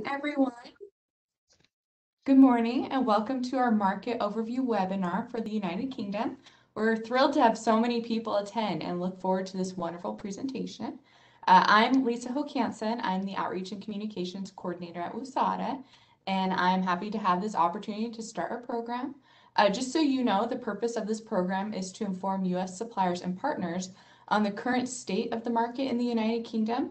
Everyone. Good morning and welcome to our market overview webinar for the United Kingdom. We're thrilled to have so many people attend and look forward to this wonderful presentation. I'm Lisa Hokanson. I'm the Outreach and Communications Coordinator at USADA, and I'm happy to have this opportunity to start our program. Just so you know, the purpose of this program is to inform U.S. suppliers and partners on the current state of the market in the United Kingdom,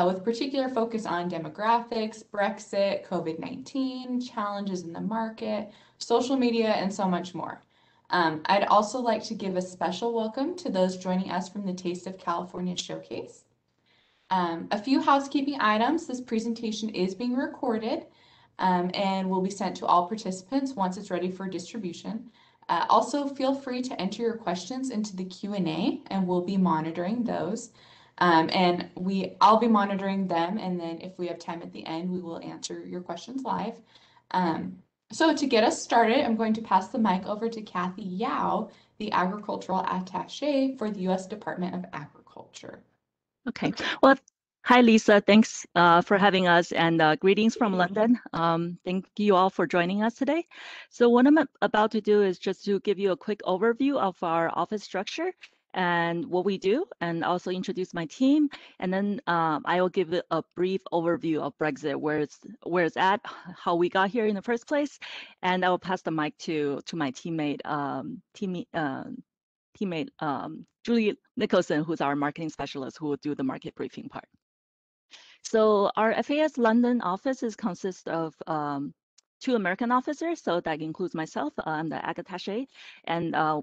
with particular focus on demographics, Brexit, COVID-19, challenges in the market, social media, and so much more. I'd also like to give a special welcome to those joining us from the Taste of California Showcase. A few housekeeping items. This presentation is being recorded and will be sent to all participants once it's ready for distribution. Also, feel free to enter your questions into the Q&A and we'll be monitoring those. I'll be monitoring them, and then if we have time at the end, we will answer your questions live. So to get us started, I'm going to pass the mic over to Kathy Yao, the Agricultural Attaché for the U.S. Department of Agriculture. Okay. Well, hi, Lisa. Thanks for having us, and greetings from London. Thank you all for joining us today. So what I'm about to do is just to give you a quick overview of our office structure and what we do, and also introduce my team. And then I will give a brief overview of Brexit, where it's at, how we got here in the first place, and I will pass the mic to my teammate, Julie Nicholson, who's our marketing specialist, who will do the market briefing part. So our FAS London office consists of 2 American officers, so that includes myself. I'm the Ag Attaché, and our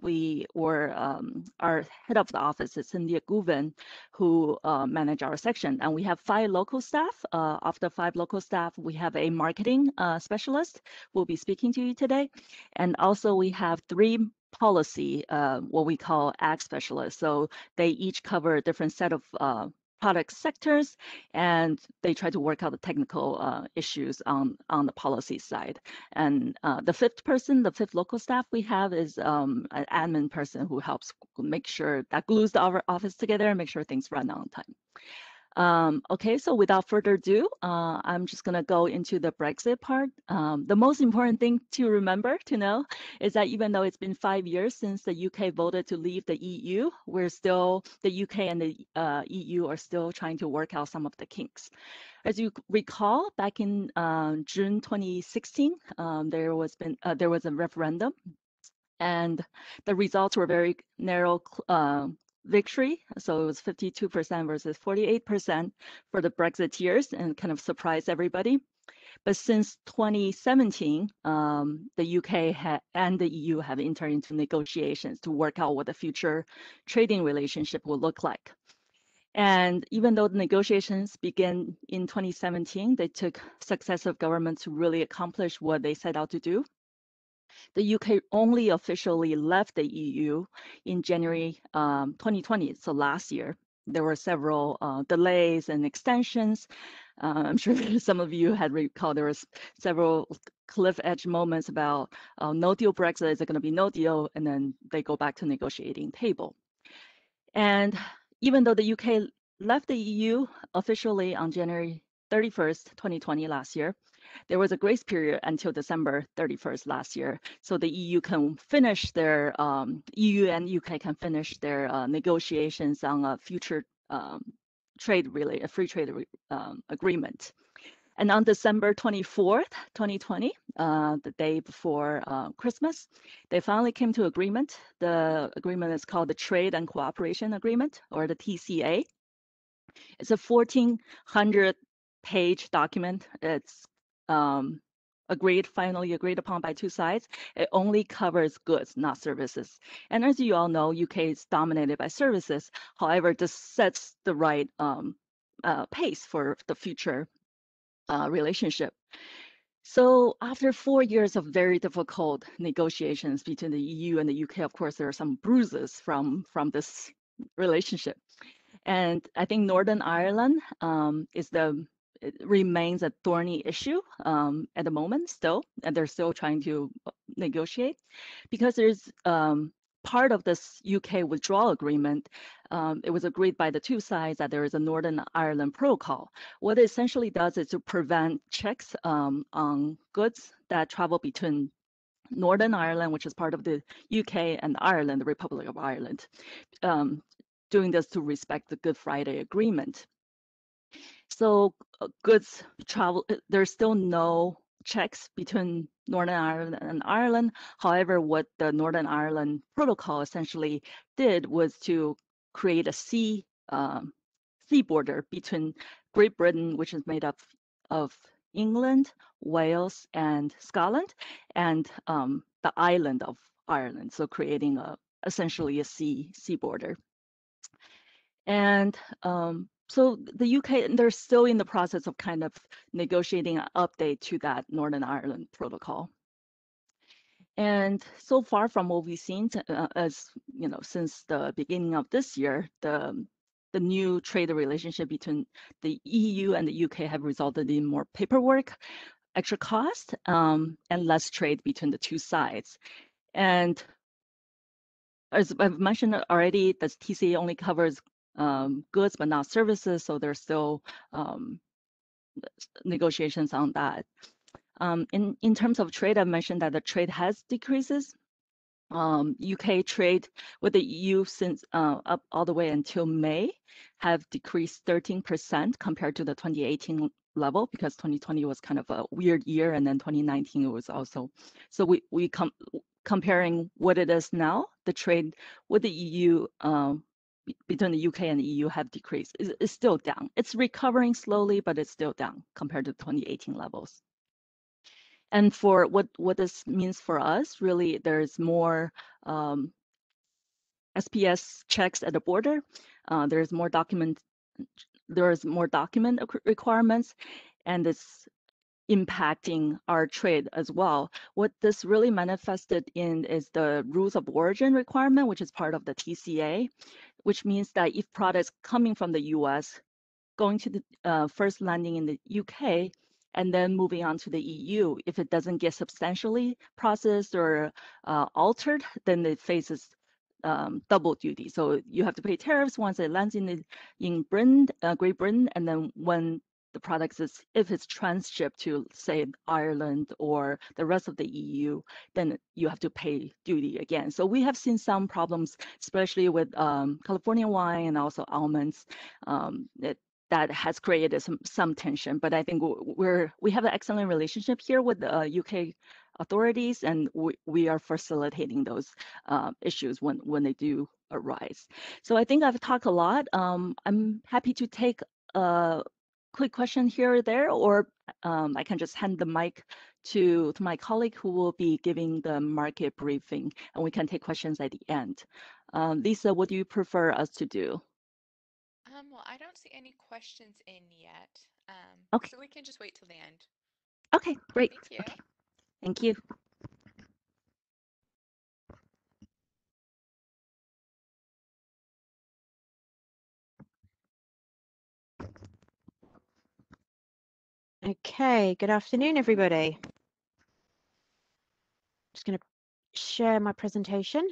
head of the office is Cynthia Guven, who manage our section. And we have 5 local staff. Of the 5 local staff, we have a marketing specialist who will be speaking to you today. And also we have 3 policy, what we call ag specialists. So they each cover a different set of product sectors, and they try to work out the technical issues on the policy side. And the 5th local staff we have is an admin person who helps make sure that glues our office together and make sure things run on time. Okay, so without further ado, I'm just going to go into the Brexit part. The most important thing to remember, to know, is that even though it's been 5 years since the UK voted to leave the EU, the UK and the EU are still trying to work out some of the kinks. As you recall, back in June 2016, there was a referendum, and the results were very narrow victory. So it was 52% versus 48% for the Brexiteers, and kind of surprised everybody. But since 2017, the UK and the EU have entered into negotiations to work out what the future trading relationship will look like. And even though the negotiations began in 2017, they took successive governments to really accomplish what they set out to do. The UK only officially left the EU in January 2020, so last year. There were several delays and extensions. I'm sure some of you had recalled there was several cliff edge moments about no deal Brexit, is it going to be no deal? And then they go back to negotiating table. And even though the UK left the EU officially on January 31st, 2020 last year, there was a grace period until December 31st last year. So the EU can finish their, EU and UK can finish their negotiations on a future a free trade agreement. And on December 24th, 2020, the day before Christmas, they finally came to agreement. The agreement is called the Trade and Cooperation Agreement, or the TCA. It's a 1,400-page document. It's finally agreed upon by 2 sides. It only covers goods, not services. And as you all know, UK is dominated by services. However, this sets the right pace for the future relationship. So after 4 years of very difficult negotiations between the EU and the UK, of course, there are some bruises from this relationship. And I think Northern Ireland remains a thorny issue at the moment still, and they're still trying to negotiate, because there's part of this UK withdrawal agreement, it was agreed by the two sides that there is a Northern Ireland protocol. What it essentially does is to prevent checks on goods that travel between Northern Ireland, which is part of the UK, and Ireland, the Republic of Ireland, doing this to respect the Good Friday Agreement. So goods travel, there's still no checks between Northern Ireland and Ireland. However, what the Northern Ireland Protocol essentially did was to create a sea border between Great Britain, which is made up of England, Wales, and Scotland, and the island of Ireland. So creating essentially a sea border. And so the UK, they're still in the process of kind of negotiating an update to that Northern Ireland Protocol. And so far from what we've seen, as you know, since the beginning of this year, the new trade relationship between the EU and the UK have resulted in more paperwork, extra cost, and less trade between the two sides. And as I've mentioned already, the TCA only covers goods but not services, so there's still negotiations on that. In terms of trade, I mentioned that the trade has decreases. UK trade with the EU since up all the way until May have decreased 13% compared to the 2018 level, because 2020 was kind of a weird year, and then 2019 was also. So we comparing what it is now, the trade with the EU between the UK and the EU have decreased. It's still down. It's recovering slowly, but it's still down compared to 2018 levels. And for what this means for us, really, there's more SPS checks at the border. There's more document requirements, and it's impacting our trade as well. What this really manifested in is the rules of origin requirement, which is part of the TCA, which means that if products coming from the US going to the first landing in the UK and then moving on to the EU, if it doesn't get substantially processed or altered, then it faces double duty. So you have to pay tariffs once it lands in Britain, Great Britain, and then when the product is, if it's transshipped to say Ireland or the rest of the EU, then you have to pay duty again. So we have seen some problems, especially with California wine and also almonds. That has created some tension, but I think we have an excellent relationship here with the UK authorities, and we are facilitating those issues when they do arise. So I think I've talked a lot. I'm happy to take a quick question here or there, or I can just hand the mic to my colleague who will be giving the market briefing, and we can take questions at the end. Lisa, what do you prefer us to do? Well, I don't see any questions in yet, Okay. so we can just wait till the end. Okay, great. Thank you. Okay. Thank you. Okay, good afternoon, everybody. Just going to share my presentation.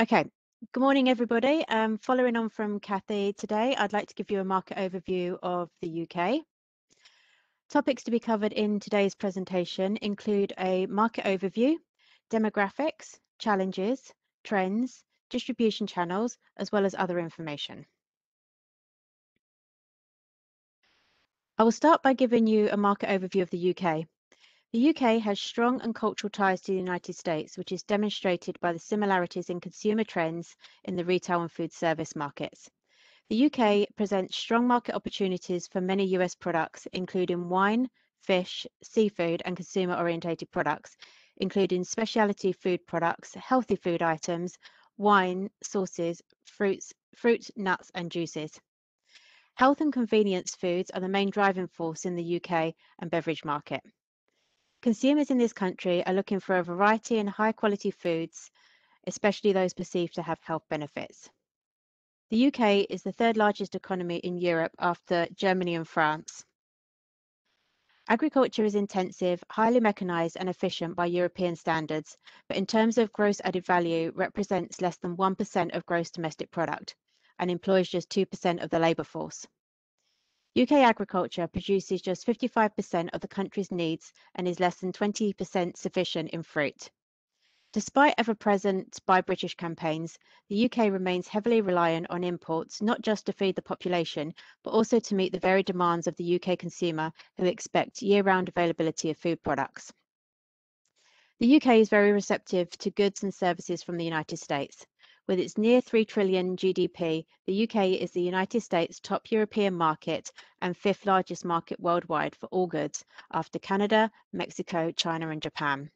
Okay, good morning, everybody. Following on from Kathy today, I'd like to give you a market overview of the UK. Topics to be covered in today's presentation include a market overview, demographics, challenges, trends, distribution channels, as well as other information. I will start by giving you a market overview of the UK. The UK has strong and cultural ties to the United States, which is demonstrated by the similarities in consumer trends in the retail and food service markets. The UK presents strong market opportunities for many US products, including wine, fish, seafood, and consumer-oriented products, including specialty food products, healthy food items, wine, sauces, fruit, nuts, and juices. Health and convenience foods are the main driving force in the UK and beverage market. Consumers in this country are looking for a variety and high quality foods, especially those perceived to have health benefits. The UK is the third largest economy in Europe after Germany and France. Agriculture is intensive, highly mechanised and efficient by European standards, but in terms of gross added value represents less than 1% of gross domestic product and employs just 2% of the labour force. UK agriculture produces just 55% of the country's needs and is less than 20% sufficient in fruit. Despite ever-present Buy British campaigns, the UK remains heavily reliant on imports, not just to feed the population, but also to meet the varied demands of the UK consumer who expect year-round availability of food products. The UK is very receptive to goods and services from the United States. With its near 3 trillion GDP, the UK is the United States' top European market and fifth largest market worldwide for all goods, after Canada, Mexico, China, and Japan.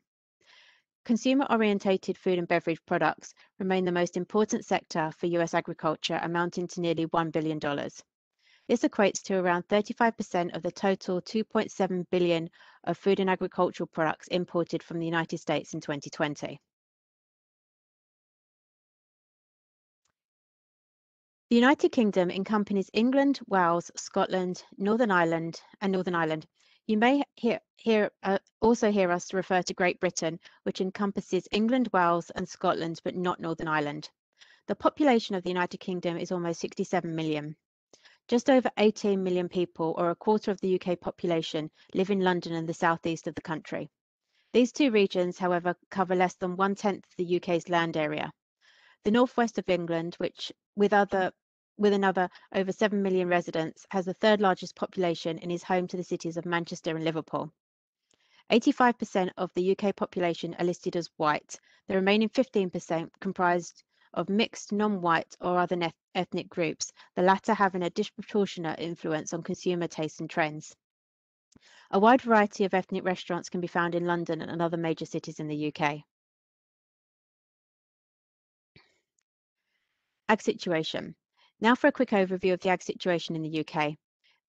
Consumer-orientated food and beverage products remain the most important sector for US agriculture, amounting to nearly $1 billion. This equates to around 35% of the total $2.7 billion of food and agricultural products imported from the United States in 2020. The United Kingdom encompasses England, Wales, Scotland, Northern Ireland, and Northern Ireland. You may also hear us refer to Great Britain, which encompasses England, Wales, and Scotland, but not Northern Ireland. The population of the United Kingdom is almost 67 million. Just over 18 million people, or a quarter of the UK population, live in London and the southeast of the country. These two regions, however, cover less than 1/10 of the UK's land area. The northwest of England, which with another over 7 million residents, has the third largest population and is home to the cities of Manchester and Liverpool. 85% of the UK population are listed as white. The remaining 15% comprised of mixed, non-white or other ethnic groups, the latter having a disproportionate influence on consumer tastes and trends. A wide variety of ethnic restaurants can be found in London and other major cities in the UK. Ag situation. Now for a quick overview of the ag situation in the UK.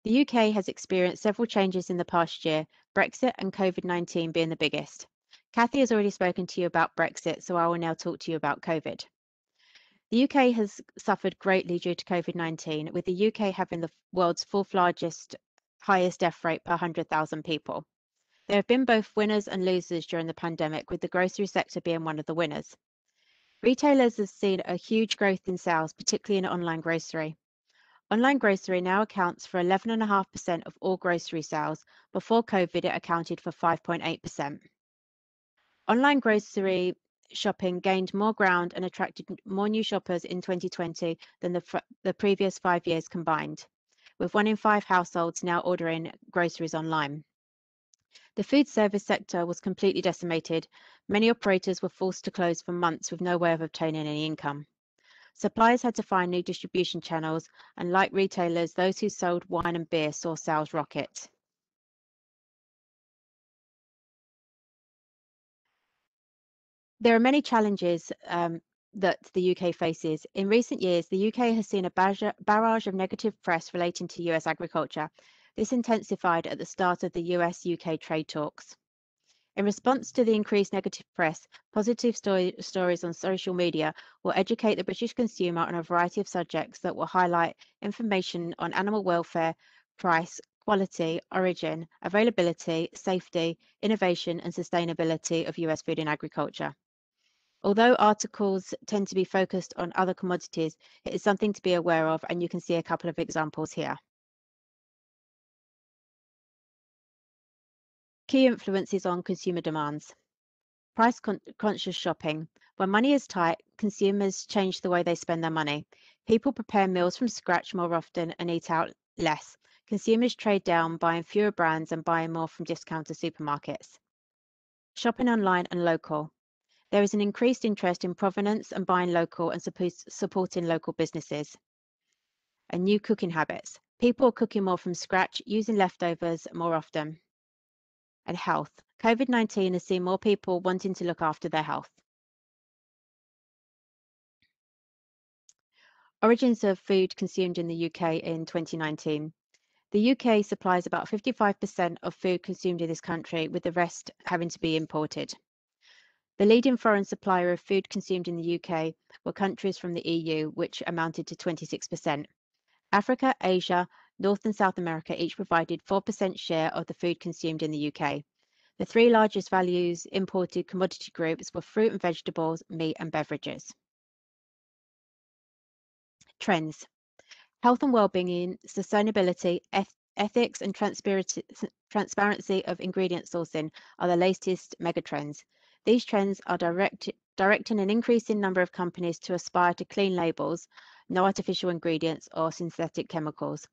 The UK has experienced several changes in the past year, Brexit and COVID-19 being the biggest. Kathy has already spoken to you about Brexit, so I will now talk to you about COVID. The UK has suffered greatly due to COVID-19, with the UK having the world's fourth largest, highest death rate per 100,000 people. There have been both winners and losers during the pandemic, with the grocery sector being one of the winners. Retailers have seen a huge growth in sales, particularly in online grocery. Online grocery now accounts for 11.5% of all grocery sales. Before COVID, it accounted for 5.8%. Online grocery shopping gained more ground and attracted more new shoppers in 2020 than the previous 5 years combined, with 1 in 5 households now ordering groceries online. The food service sector was completely decimated. Many operators were forced to close for months with no way of obtaining any income. Suppliers had to find new distribution channels, and like retailers, those who sold wine and beer saw sales rocket. There are many challenges that the UK faces. In recent years, the UK has seen a barrage of negative press relating to US agriculture. This intensified at the start of the US-UK trade talks. In response to the increased negative press, positive stories on social media will educate the British consumer on a variety of subjects that will highlight information on animal welfare, price, quality, origin, availability, safety, innovation, and sustainability of US food and agriculture. Although articles tend to be focused on other commodities, it is something to be aware of, and you can see a couple of examples here. Key influences on consumer demands. Price-conscious shopping. When money is tight, consumers change the way they spend their money. People prepare meals from scratch more often and eat out less. Consumers trade down, buying fewer brands and buying more from discounter supermarkets. Shopping online and local. There is an increased interest in provenance and buying local and supporting local businesses. And new cooking habits. People are cooking more from scratch, using leftovers more often. and health. COVID-19 has seen more people wanting to look after their health. Origins of food consumed in the UK in 2019. The UK supplies about 55% of food consumed in this country, with the rest having to be imported. The leading foreign supplier of food consumed in the UK were countries from the EU, which amounted to 26%. Africa, Asia, North and South America each provided 4% share of the food consumed in the UK. The three largest values imported commodity groups were fruit and vegetables, meat and beverages. Trends. Health and well-being, sustainability, ethics and transparency of ingredient sourcing are the latest megatrends. These trends are directing an increasing number of companies to aspire to clean labels, no artificial ingredients or synthetic chemicals.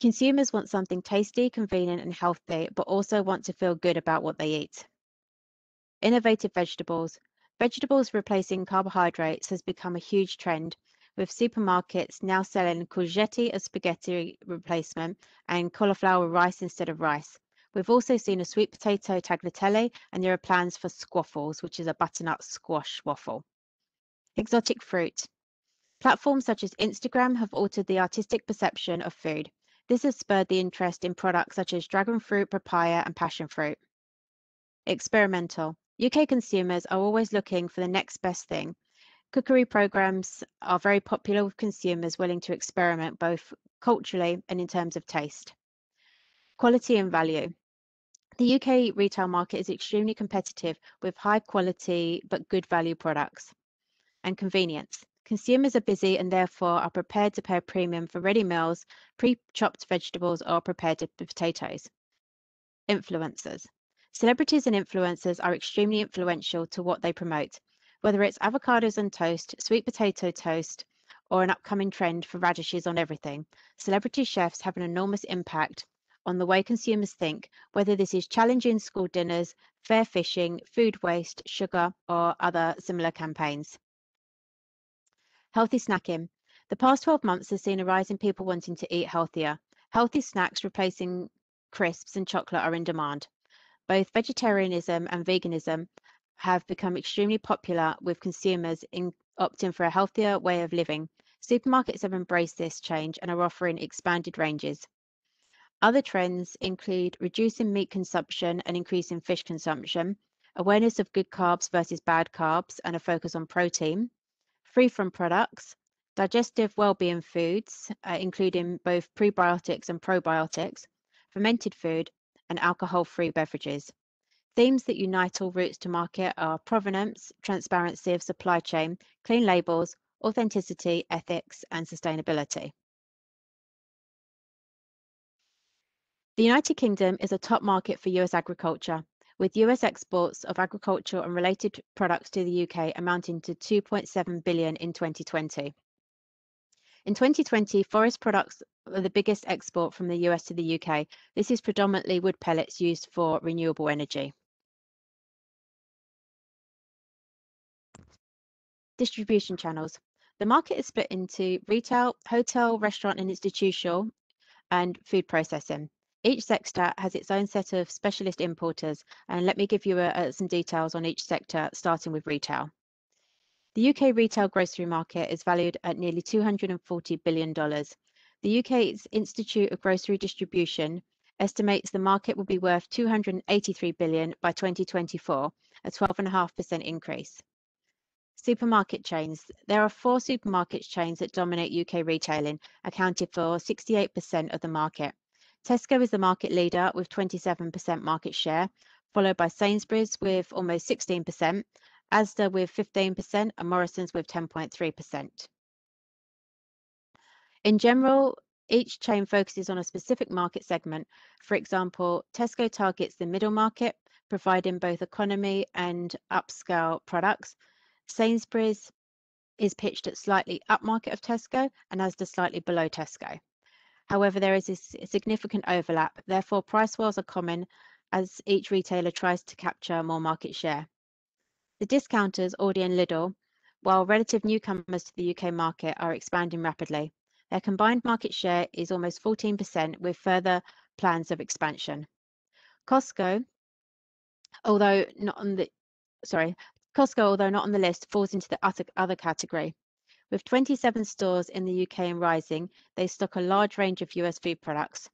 Consumers want something tasty, convenient and healthy, but also want to feel good about what they eat. Innovative vegetables. Vegetables replacing carbohydrates has become a huge trend, with supermarkets now selling courgette as spaghetti replacement and cauliflower rice instead of rice. We've also seen a sweet potato tagliatelle, and there are plans for squaffles, which is a butternut squash waffle. Exotic fruit. Platforms such as Instagram have altered the artistic perception of food. This has spurred the interest in products such as dragon fruit, papaya, and passion fruit. Experimental. UK consumers are always looking for the next best thing. Cookery programs are very popular with consumers willing to experiment both culturally and in terms of taste. Quality and value. The UK retail market is extremely competitive with high quality but good value products. And convenience. Consumers are busy and therefore are prepared to pay a premium for ready meals, pre-chopped vegetables or prepared potatoes. Influencers. Celebrities and influencers are extremely influential to what they promote, whether it's avocados on toast, sweet potato toast, or an upcoming trend for radishes on everything. Celebrity chefs have an enormous impact on the way consumers think, whether this is challenging school dinners, fair fishing, food waste, sugar, or other similar campaigns. Healthy snacking. The past 12 months has seen a rise in people wanting to eat healthier. Healthy snacks replacing crisps and chocolate are in demand. Both vegetarianism and veganism have become extremely popular, with consumers opting for a healthier way of living. Supermarkets have embraced this change and are offering expanded ranges. Other trends include reducing meat consumption and increasing fish consumption, awareness of good carbs versus bad carbs and a focus on protein, free from products, digestive well-being foods, including both prebiotics and probiotics, fermented food, and alcohol-free beverages. Themes that unite all routes to market are provenance, transparency of supply chain, clean labels, authenticity, ethics, and sustainability. The United Kingdom is a top market for US agriculture, with US exports of agriculture and related products to the UK amounting to 2.7 billion in 2020. In 2020, forest products are the biggest export from the US to the UK. This is predominantly wood pellets used for renewable energy. Distribution channels. The market is split into retail, hotel, restaurant and institutional, and food processing. Each sector has its own set of specialist importers, and let me give you some details on each sector, starting with retail. The UK retail grocery market is valued at nearly $240 billion. The UK's Institute of Grocery Distribution estimates the market will be worth $283 billion by 2024, a 12.5% increase. Supermarket chains. There are 4 supermarket chains that dominate UK retailing, accounting for 68% of the market. Tesco is the market leader with 27% market share, followed by Sainsbury's with almost 16%, Asda with 15%, and Morrison's with 10.3%. In general, each chain focuses on a specific market segment. For example, Tesco targets the middle market, providing both economy and upscale products. Sainsbury's is pitched at slightly upmarket of Tesco and Asda slightly below Tesco. However, there is a significant overlap. Therefore, price wars are common as each retailer tries to capture more market share. The discounters, Aldi and Lidl, while relative newcomers to the UK market, are expanding rapidly. Their combined market share is almost 14%, with further plans of expansion. Costco, although not on the list, falls into the other category. With 27 stores in the UK and rising, they stock a large range of US food products.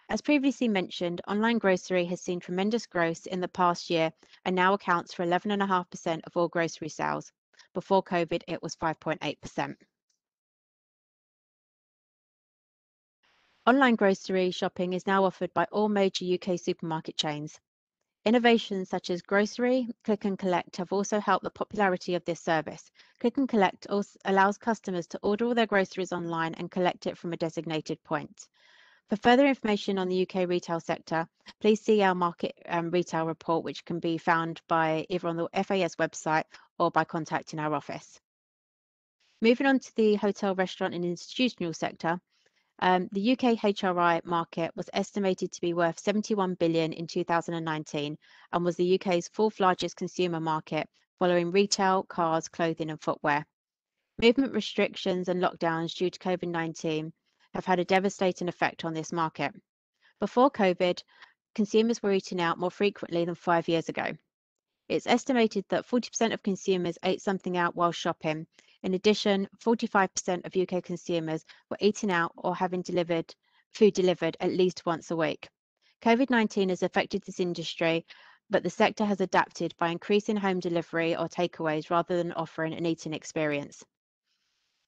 As previously mentioned, online grocery has seen tremendous growth in the past year and now accounts for 11.5% of all grocery sales. Before COVID, it was 5.8%. Online grocery shopping is now offered by all major UK supermarket chains. Innovations such as grocery, click and collect have also helped the popularity of this service. Click and collect also allows customers to order all their groceries online and collect it from a designated point. For further information on the UK retail sector, please see our market retail report, which can be found by either on the FAS website or by contacting our office. Moving on to the hotel, restaurant and institutional sector, the UK HRI market was estimated to be worth 71 billion in 2019 and was the UK's fourth largest consumer market, following retail, cars, clothing and footwear. Movement restrictions and lockdowns due to COVID-19 have had a devastating effect on this market. Before COVID, consumers were eating out more frequently than 5 years ago. It's estimated that 40% of consumers ate something out while shopping. In addition, 45% of UK consumers were eating out or having food delivered at least once a week. COVID-19 has affected this industry, but the sector has adapted by increasing home delivery or takeaways rather than offering an eating experience.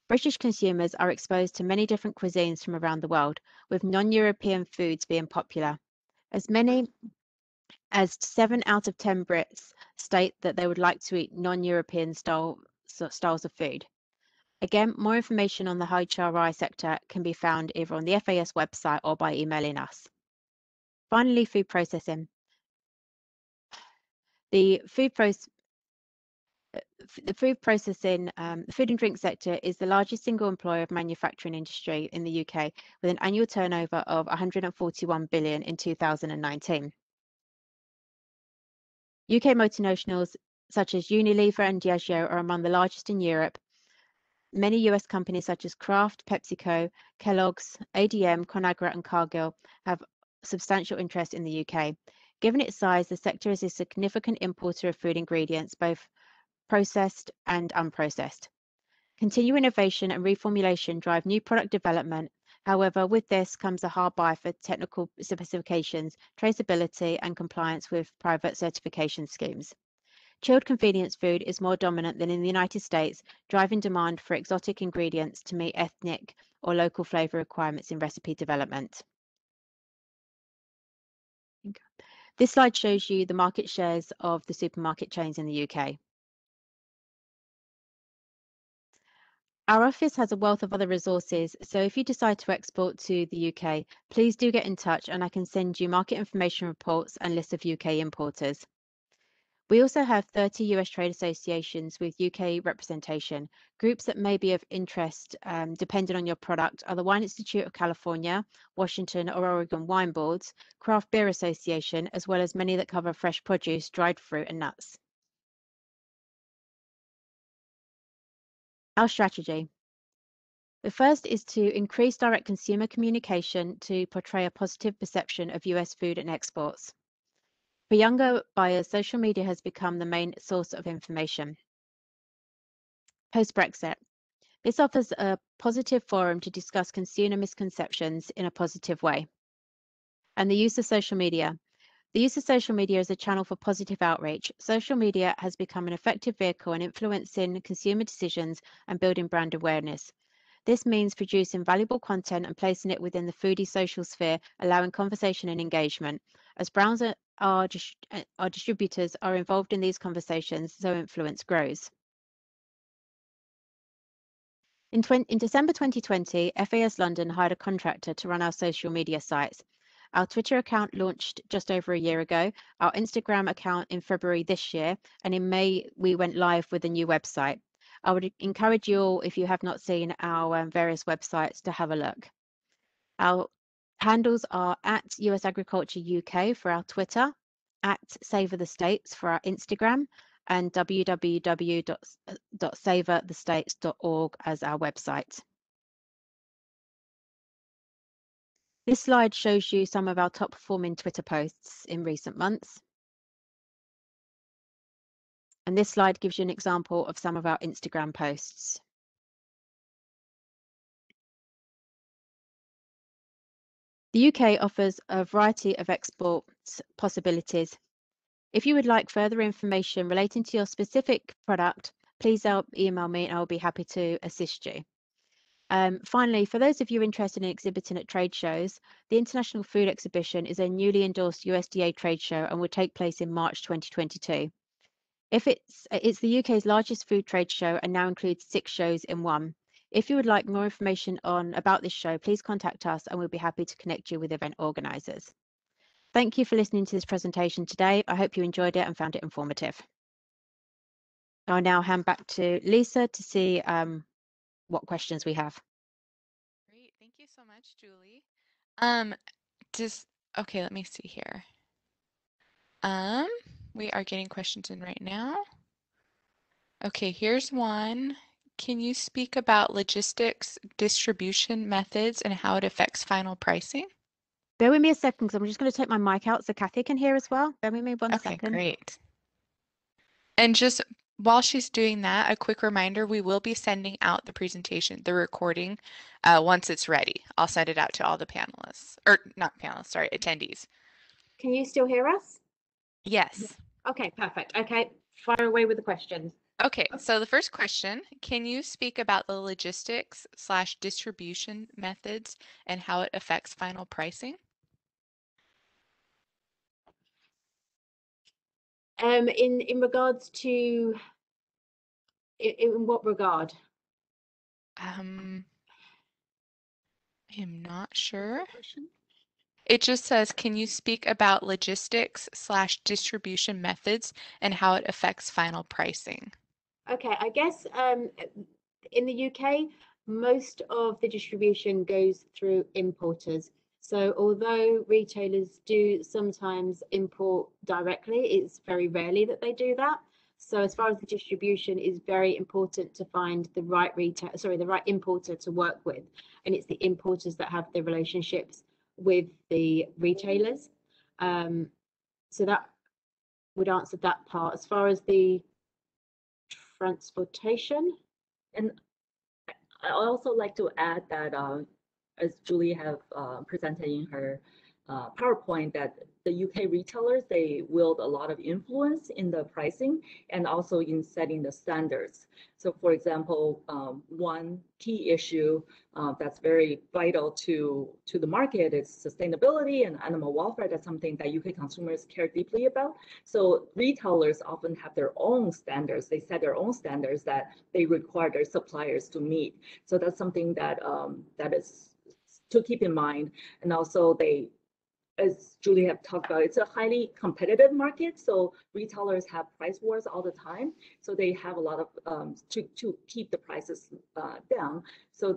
British consumers are exposed to many different cuisines from around the world, with non-European foods being popular. As many as 7 out of 10 Brits state that they would like to eat non-European styles of food. Again, more information on the HRI sector can be found either on the FAS website or by emailing us. Finally, food processing. The food and drink sector is the largest single employer of manufacturing industry in the UK, with an annual turnover of 141 billion in 2019. UK multinationals such as Unilever and Diageo are among the largest in Europe. Many US companies such as Kraft, PepsiCo, Kellogg's, ADM, Conagra and Cargill have substantial interest in the UK. Given its size, the sector is a significant importer of food ingredients, both processed and unprocessed. Continued innovation and reformulation drive new product development. However, with this comes a hard buy for technical specifications, traceability, and compliance with private certification schemes. Chilled convenience food is more dominant than in the United States, driving demand for exotic ingredients to meet ethnic or local flavor requirements in recipe development. This slide shows you the market shares of the supermarket chains in the UK. Our office has a wealth of other resources, so if you decide to export to the UK, please do get in touch and I can send you market information reports and lists of UK importers. We also have 30 US trade associations with UK representation. Groups that may be of interest, depending on your product, are the Wine Institute of California, Washington or Oregon Wine Boards, Craft Beer Association, as well as many that cover fresh produce, dried fruit and nuts. Our strategy. The first is to increase direct consumer communication to portray a positive perception of US food and exports. For younger buyers, social media has become the main source of information. Post-Brexit. This offers a positive forum to discuss consumer misconceptions in a positive way. And the use of social media. The use of social media as a channel for positive outreach. Social media has become an effective vehicle in influencing consumer decisions and building brand awareness. This means producing valuable content and placing it within the foodie social sphere, allowing conversation and engagement. As brands our distributors are involved in these conversations, so influence grows. In December 2020, FAS London hired a contractor to run our social media sites. Our Twitter account launched just over a year ago, our Instagram account in February this year, and in May we went live with a new website. I would encourage you all, if you have not seen our various websites, to have a look. Our handles are at US Agriculture UK for our Twitter, at Savor the States for our Instagram, and www.savorthestates.org as our website. This slide shows you some of our top performing Twitter posts in recent months. And this slide gives you an example of some of our Instagram posts. The UK offers a variety of export possibilities. If you would like further information relating to your specific product, please email me and I'll be happy to assist you. Finally, for those of you interested in exhibiting at trade shows, the International Food Exhibition is a newly endorsed USDA trade show and will take place in March 2022. It's the UK's largest food trade show and now includes 6 shows in one. If you would like more information about this show, please contact us and we'll be happy to connect you with event organisers. Thank you for listening to this presentation today. I hope you enjoyed it and found it informative. I'll now hand back to Lisa to see what questions we have. Great, thank you so much, Julie. Okay, let me see here. We are getting questions in right now. Okay, here's one. Can you speak about logistics, distribution methods, and how it affects final pricing? Bear with me a second, because I'm just going to take my mic out so Kathy can hear as well. Bear with me one second. Okay, great. And just while she's doing that, a quick reminder, we will be sending out the presentation, the recording, once it's ready. I'll send it out to all the panelists, or not panelists, sorry, attendees. Can you still hear us? Yes. Okay, perfect. Okay, fire away with the questions. Okay, so the first question, can you speak about the logistics / distribution methods and how it affects final pricing? In regards to, in what regard? I am not sure. It just says, can you speak about logistics / distribution methods and how it affects final pricing? Okay, I guess in the UK, most of the distribution goes through importers. So although retailers do sometimes import directly, it's very rarely that they do that. So as far as the distribution, is very important to find the right the right importer to work with. And it's the importers that have the relationships with the retailers. So that would answer that part. As far as the transportation. And I also like to add that as Julie have presented in her PowerPoint, that the UK retailers, they wield a lot of influence in the pricing and also in setting the standards. So for example, one key issue that's very vital to the market is sustainability and animal welfare. That's something that UK consumers care deeply about. So retailers often have their own standards. They set their own standards that they require their suppliers to meet. So that's something that that is to keep in mind. And also they, as Julie have talked about, it's a highly competitive market. So retailers have price wars all the time. So they have a lot of to keep the prices down. So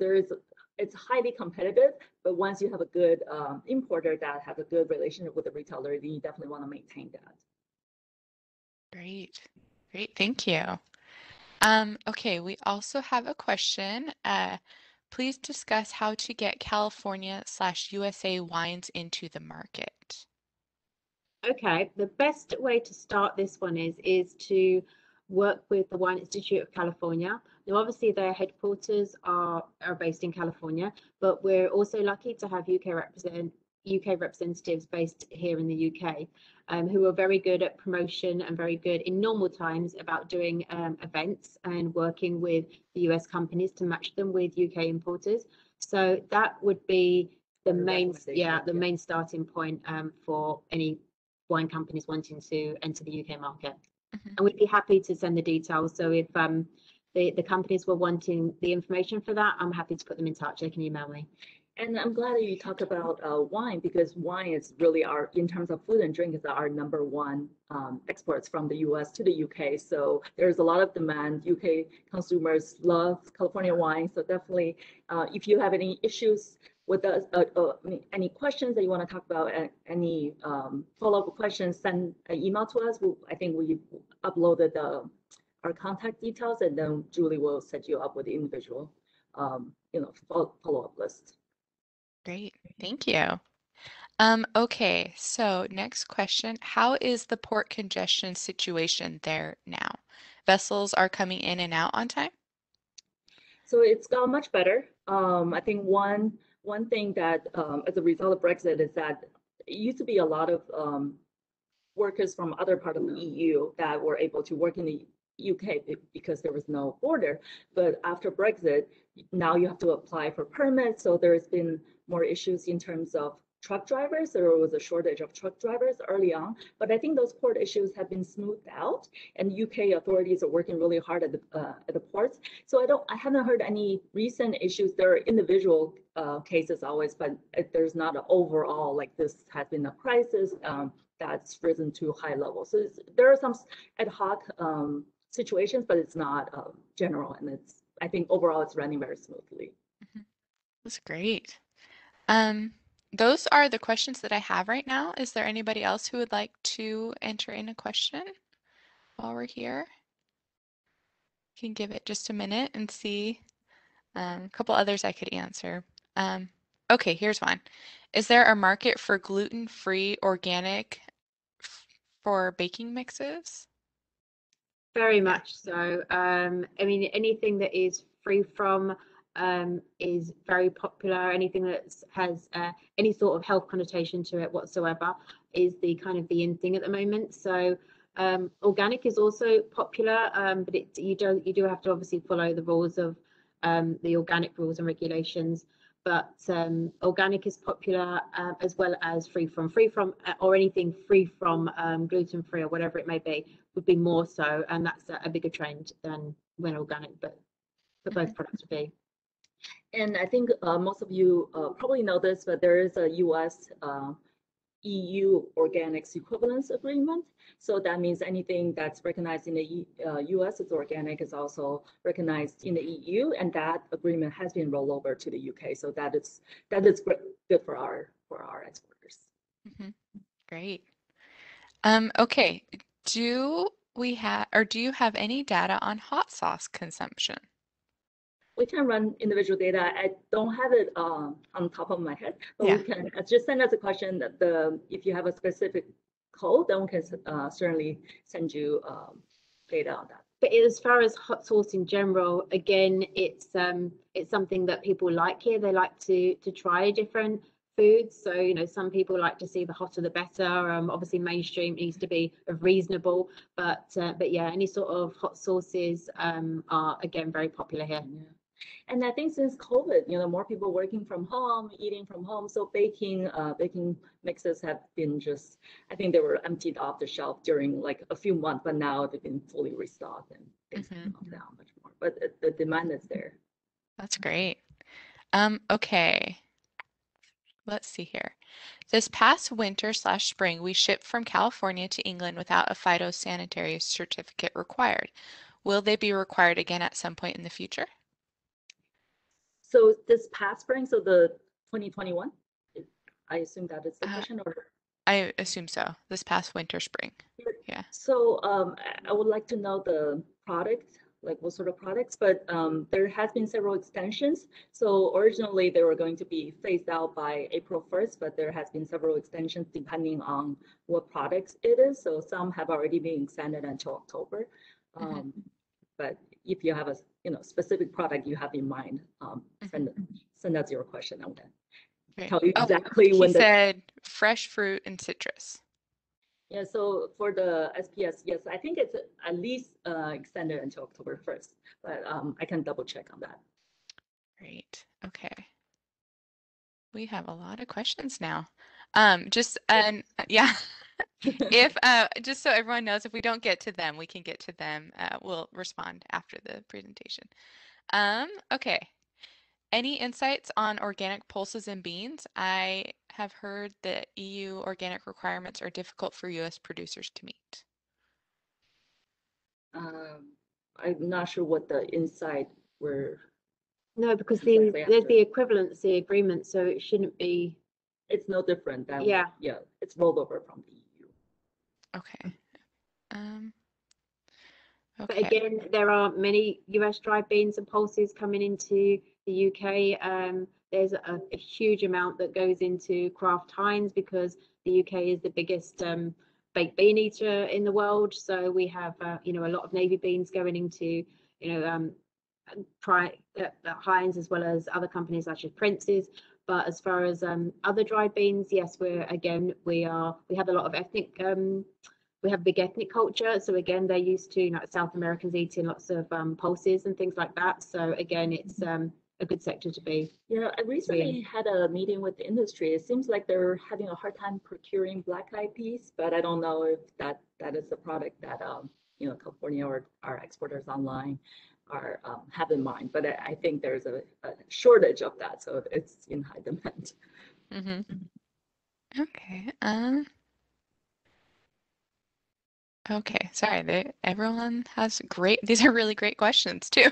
it's highly competitive, but once you have a good importer that has a good relationship with the retailer, then you definitely want to maintain that. Great, great, thank you. Okay, we also have a question. Please discuss how to get California / USA wines into the market. Okay, the best way to start this one is to work with the Wine Institute of California. Now, obviously, their headquarters are based in California, but we're also lucky to have UK representatives based here in the UK, who are very good at promotion and very good in normal times about doing events and working with the US companies to match them with UK importers. So that would be the main starting point for any wine companies wanting to enter the UK market. And we'd be happy to send the details. So if the companies were wanting the information for that, I'm happy to put them in touch. They can email me. And I'm glad that you talked about wine, because wine is really in terms of food and drink, is our #1 exports from the US to the UK. So there's a lot of demand. UK consumers love California wine. So definitely, if you have any issues with us, any questions that you want to talk about, any follow-up questions, send an email to us. I think we uploaded our contact details, and then Julie will set you up with the individual follow-up list. Great, thank you. Okay, so next question. How is the port congestion situation there now? Vessels are coming in and out on time? So it's got much better. I think one thing that as a result of Brexit is that it used to be a lot of workers from other part of the EU that were able to work in the UK because there was no border. But after Brexit, now you have to apply for permits. So there's been more issues in terms of truck drivers. There was a shortage of truck drivers early on, but I think those port issues have been smoothed out, and UK authorities are working really hard at the ports. So I haven't heard any recent issues. There are individual cases always, but there's not an overall like this has been a crisis that's risen to high levels. So there are some ad hoc situations, but it's not general, and I think overall it's running very smoothly. That's great. Those are the questions that I have right now. Is there anybody else who would like to enter in a question while we're here? Can give it just a minute and see. A couple others I could answer. Okay, here's one. Is there a market for gluten-free organic for baking mixes? Very much so. I mean, anything that is free from is very popular. Anything that has any sort of health connotation to it whatsoever is the kind of the in thing at the moment. So organic is also popular, but you do have to obviously follow the rules of the organic rules and regulations. But organic is popular as well as free from or anything free from gluten free or whatever it may be would be more so, and that's a bigger trend than when organic, but both products would be. And I think most of you probably know this, but there is a US EU organics equivalence agreement. So that means anything that's recognized in the US as organic is also recognized in the EU, and that agreement has been rolled over to the UK. So that is good for our exporters. Great. Okay. Do you have any data on hot sauce consumption? We can run individual data. I don't have it on top of my head, but we can just send us a question that if you have a specific code, then we can certainly send you data on that. But as far as hot sauce in general, again, it's something that people like here. They like to try different foods. So, you know, some people like to see the hotter the better. Obviously mainstream needs to be reasonable, but yeah, any sort of hot sauces are again very popular here. Yeah. And I think since COVID, you know, more people working from home, eating from home, so baking mixes have been I think they were emptied off the shelf during like a few months, but now they've been fully restocked and things have come down much more. But the demand is there. That's great. Okay. Let's see here. This past winter/spring, we shipped from California to England without a phytosanitary certificate required. Will they be required again at some point in the future? So this past spring, so the 2021, I assume that is the question, or? I assume so. This past winter/spring. Yeah. So I would like to know the product, like what sort of products, but there has been several extensions. So originally they were going to be phased out by April 1st, but there has been several extensions depending on what products it is. So some have already been extended until October. But if you have a specific product you have in mind, send us your question. I will tell you exactly when. He said fresh fruit and citrus. Yeah, so for the SPS, yes, I think it's at least extended until October 1st, but I can double check on that. Great. Okay. We have a lot of questions now. Yeah. If just so everyone knows, if we don't get to them, we can get to them. We'll respond after the presentation. Okay. Any insights on organic pulses and beans? I have heard that EU organic requirements are difficult for US producers to meet. I'm not sure what the insight were. No, because there's the equivalency agreement, so it shouldn't be. It's no different than it's rolled over from the EU. Okay. But again, there are many US dried beans and pulses coming into the UK there's a huge amount that goes into Kraft Heinz because the UK is the biggest baked bean eater in the world. So we have you know, a lot of navy beans going into, you know, Heinz, as well as other companies such as Prince's. But as far as other dried beans, yes, we have a lot of ethnic, we have big ethnic culture. So again, they're used to, you know, South Americans eating lots of pulses and things like that. So again, it's a good sector to be. Yeah, I recently had a meeting with the industry. It seems like they're having a hard time procuring black-eyed peas, but I don't know if that is the product that you know, California or our exporters online are have in mind. But I think there's a shortage of that, so it's in high demand. Okay. Okay, sorry, everyone has these are really great questions too.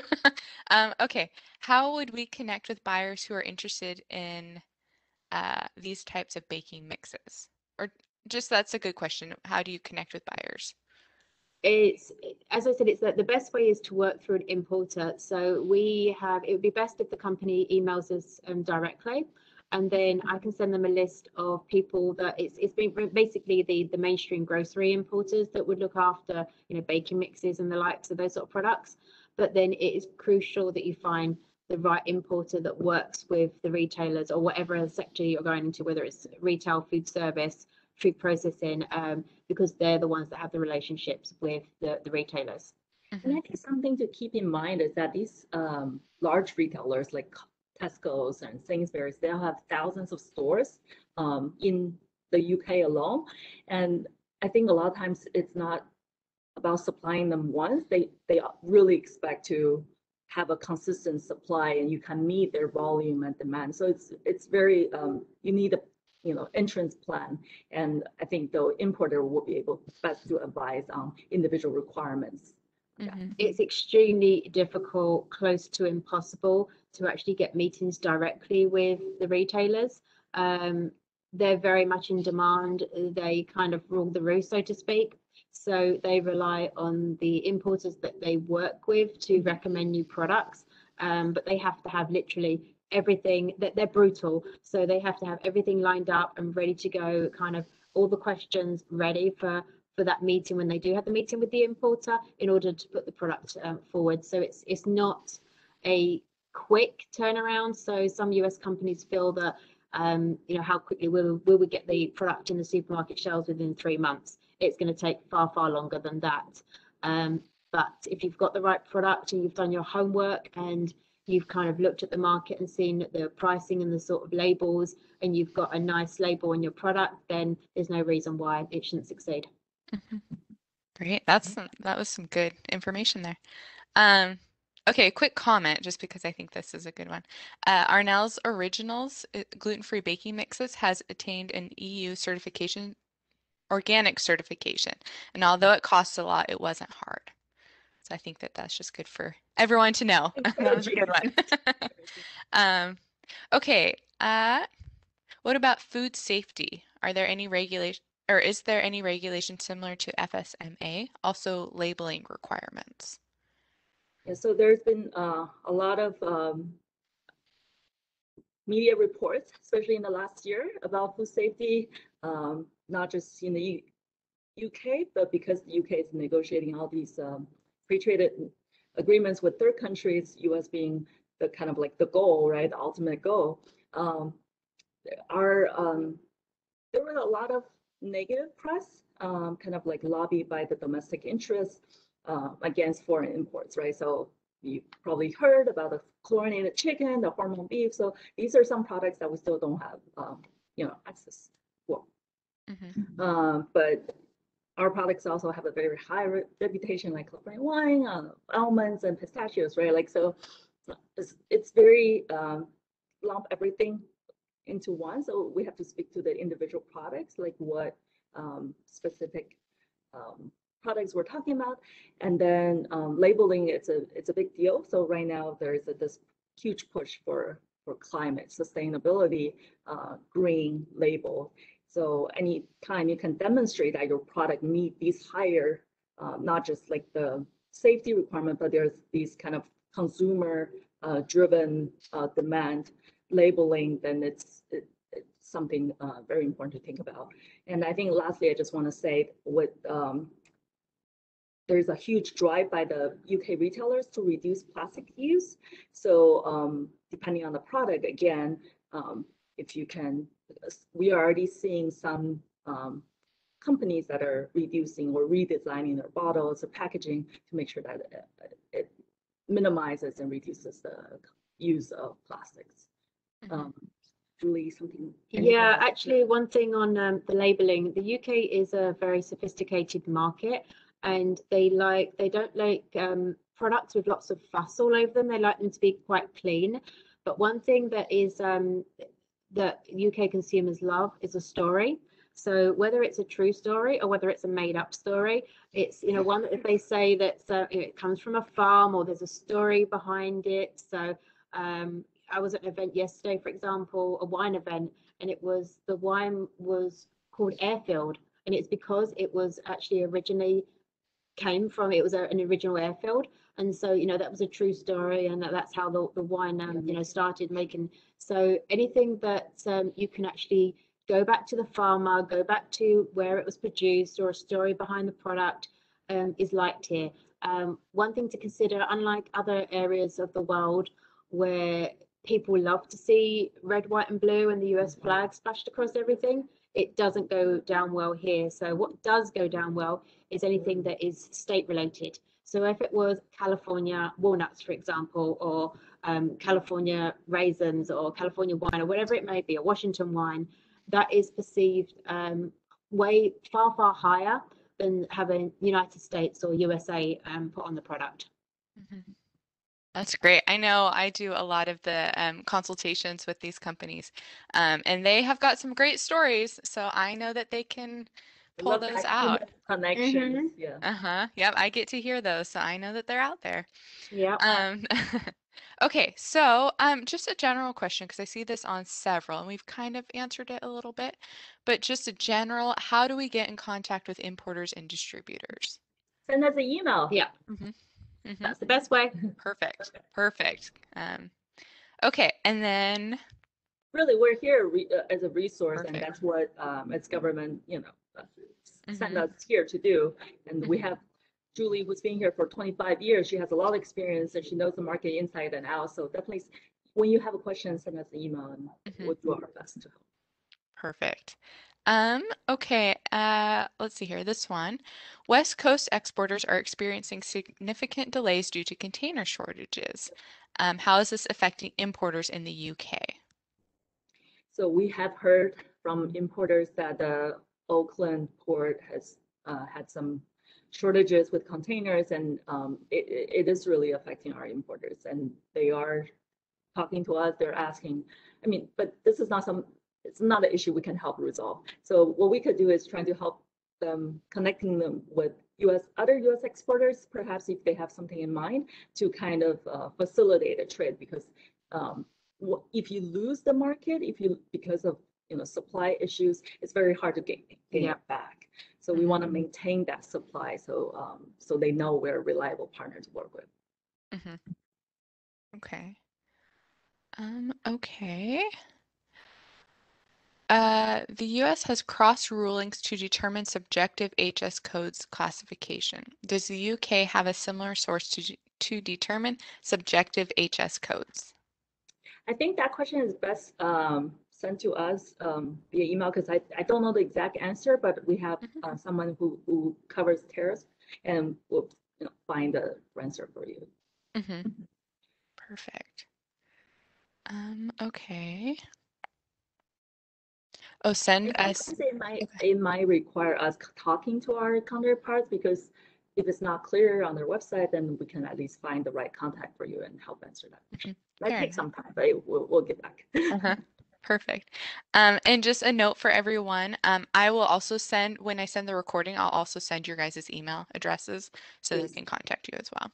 Okay, how would we connect with buyers who are interested in these types of baking mixes? Or just, that's a good question. How do you connect with buyers? It's, as I said, it's the best way is to work through an importer. So it would be best if the company emails us directly, and then I can send them a list of people that it's been basically the mainstream grocery importers that would look after, you know, baking mixes and the likes of those sort of products. But then it is crucial that you find the right importer that works with the retailers or whatever sector you're going into, whether it's retail, food service, food processing, because they're the ones that have the relationships with the retailers. And I think something to keep in mind is that these large retailers like Tesco's and Sainsbury's, they'll have thousands of stores in the UK alone. And I think a lot of times it's not about supplying them once. They really expect to have a consistent supply, and you can meet their volume and demand. So it's very you need a, you know, entrance plan, and I think the importer will be able best to advise on individual requirements. It's extremely difficult, close to impossible, to actually get meetings directly with the retailers. They're very much in demand. They kind of rule the roost, so to speak. So they rely on the importers that they work with to recommend new products. But they have to have literally everything, that they're brutal. So they have to have everything lined up and ready to go, kind of all the questions ready for that meeting when they do have the meeting with the importer, in order to put the product forward. So it's not a quick turnaround. So some US companies feel that you know, how quickly will we get the product in the supermarket shelves within 3 months? It's going to take far longer than that. But if you've got the right product and you've done your homework and you've kind of looked at the market and seen the pricing and the sort of labels, and you've got a nice label on your product, then there's no reason why it shouldn't succeed. Great. That was some good information there. Okay, a quick comment, just because I think this is a good one. Arnell's Originals gluten-free baking mixes has attained an EU certification, organic certification, and although it costs a lot, it wasn't hard. So I think that's just good for everyone to know. That was a good one. Okay. What about food safety? Are there any regulation, or is there any regulation similar to FSMA? Also labeling requirements. Yeah, so there's been a lot of media reports, especially in the last year, about food safety, not just in the UK, but because the UK is negotiating all these free trade agreements with third countries, US being the kind of like the goal, right, the ultimate goal. There were a lot of negative press, kind of like lobbied by the domestic interests against foreign imports, right? So you probably heard about the chlorinated chicken, the hormone beef. So these are some products that we still don't have, you know, access for. But our products also have a very high reputation, like California wine, almonds, and pistachios, right? Like, so it's very lump everything into one. So we have to speak to the individual products, like what specific products we're talking about, and then labeling. It's a big deal. So right now there is this huge push for climate sustainability, green label. So anytime you can demonstrate that your product meet these higher, not just like the safety requirement, but there's these kind of consumer driven demand, labeling, then it's something very important to think about. And I think lastly, I just want to say with there's a huge drive by the UK retailers to reduce plastic use. So depending on the product, again, if you can, we are already seeing some companies that are reducing or redesigning their bottles or packaging to make sure that it minimizes and reduces the use of plastics. Julie, something? Yeah, actually, one thing on the labeling, the UK is a very sophisticated market, and they don't like products with lots of fuss all over them. They like them to be quite clean. But one thing that is that UK consumers love is a story. So whether it's a true story or whether it's a made-up story, it's one that if they say that it comes from a farm or there's a story behind it. So I was at an event yesterday, for example, a wine event, and the wine was called Airfield, and it's because it was actually originally it was an original airfield, and so that was a true story, and that's how the wine started making. So anything that you can actually go back to the farmer, go back to where it was produced, or a story behind the product is liked here. One thing to consider, unlike other areas of the world where people love to see red, white, and blue and the US flag splashed across everything, it doesn't go down well here. So what does go down well is anything that is state related. So if it was California walnuts, for example, or California raisins, or California wine, or whatever it may be, a Washington wine, that is perceived way far higher than having United States or USA put on the product. That's great. I know I do a lot of the consultations with these companies, and they have got some great stories. So I know that they can pull those out. Connections, yeah. Yep, I get to hear those, so I know that they're out there. Yeah. Okay, so just a general question, because I see this on several, and we've kind of answered it a little bit, but just a general, how do we get in contact with importers and distributors? Send us an email. Yeah. That's the best way. Perfect. Okay, and then really we're here as a resource. Perfect. And that's what as government send us here to do. And we have Julie, who's been here for 25 years. She has a lot of experience and she knows the market inside and out. So definitely when you have a question, send us an email and we'll do our best to help. Perfect. Okay, let's see here. This one. West Coast exporters are experiencing significant delays due to container shortages. How is this affecting importers in the UK? So we have heard from importers that the Oakland port has had some shortages with containers, and it is really affecting our importers. And they are talking to us, they're asking, but this is it's not an issue we can help resolve. So what we could do is trying to help them, connecting them with other US exporters, perhaps if they have something in mind to kind of facilitate a trade, because if you lose the market, because of supply issues, it's very hard to gain it back. So we want to maintain that supply, so so they know we're a reliable partner to work with. Okay. Okay. The U.S. has cross rulings to determine subjective HS codes classification. Does the UK have a similar source to determine subjective HS codes? I think that question is best sent to us via email, because I don't know the exact answer, but we have someone who covers tariffs, and we'll find the answer for you. Perfect. Okay. Oh, send us. It might require us talking to our counterparts, because if it's not clear on their website, then we can at least find the right contact for you and help answer that question. Might take some time, but we'll get back. Perfect. And just a note for everyone, I will also send, when I send the recording, I'll also send your guys' email addresses so they can contact you as well.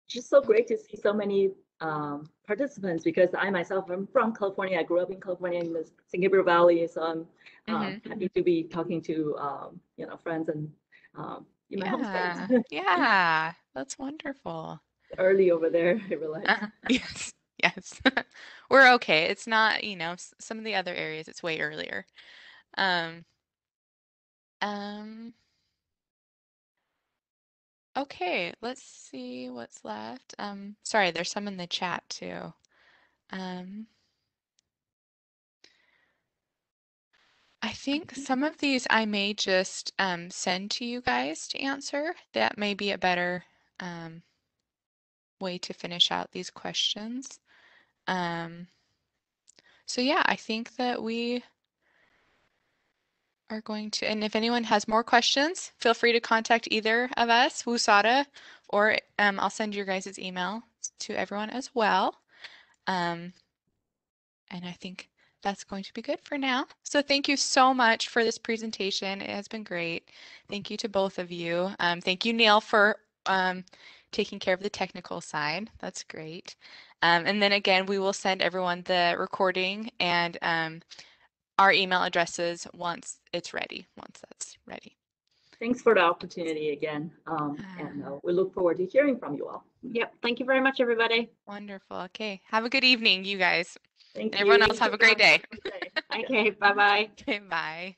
Just so great to see so many participants, because I myself am from California. I grew up in California in the San Gabriel Valley, so I'm happy to be talking to friends and in my home state. Yeah, that's wonderful. early over there, I realize. Yes, yes. We're okay. It's not, some of the other areas, it's way earlier. Um, okay, let's see what's left. Sorry, there's some in the chat too. I think some of these I may just send to you guys to answer. That may be a better way to finish out these questions. So yeah, I think that we are going to, and if anyone has more questions, feel free to contact either of us, Wusada, or I'll send your guys' email to everyone as well. And I think that's going to be good for now. So thank you so much for this presentation. It has been great. Thank you to both of you. Thank you, Neil, for taking care of the technical side. That's great. And then again, we will send everyone the recording and our email addresses once it's ready, once that's ready. Thanks for the opportunity again. And we look forward to hearing from you all. Yep. Thank you very much, everybody. Wonderful. Okay. Have a good evening, you guys. Thank And everyone you. else have a great day. Okay. Bye-bye. Okay, bye.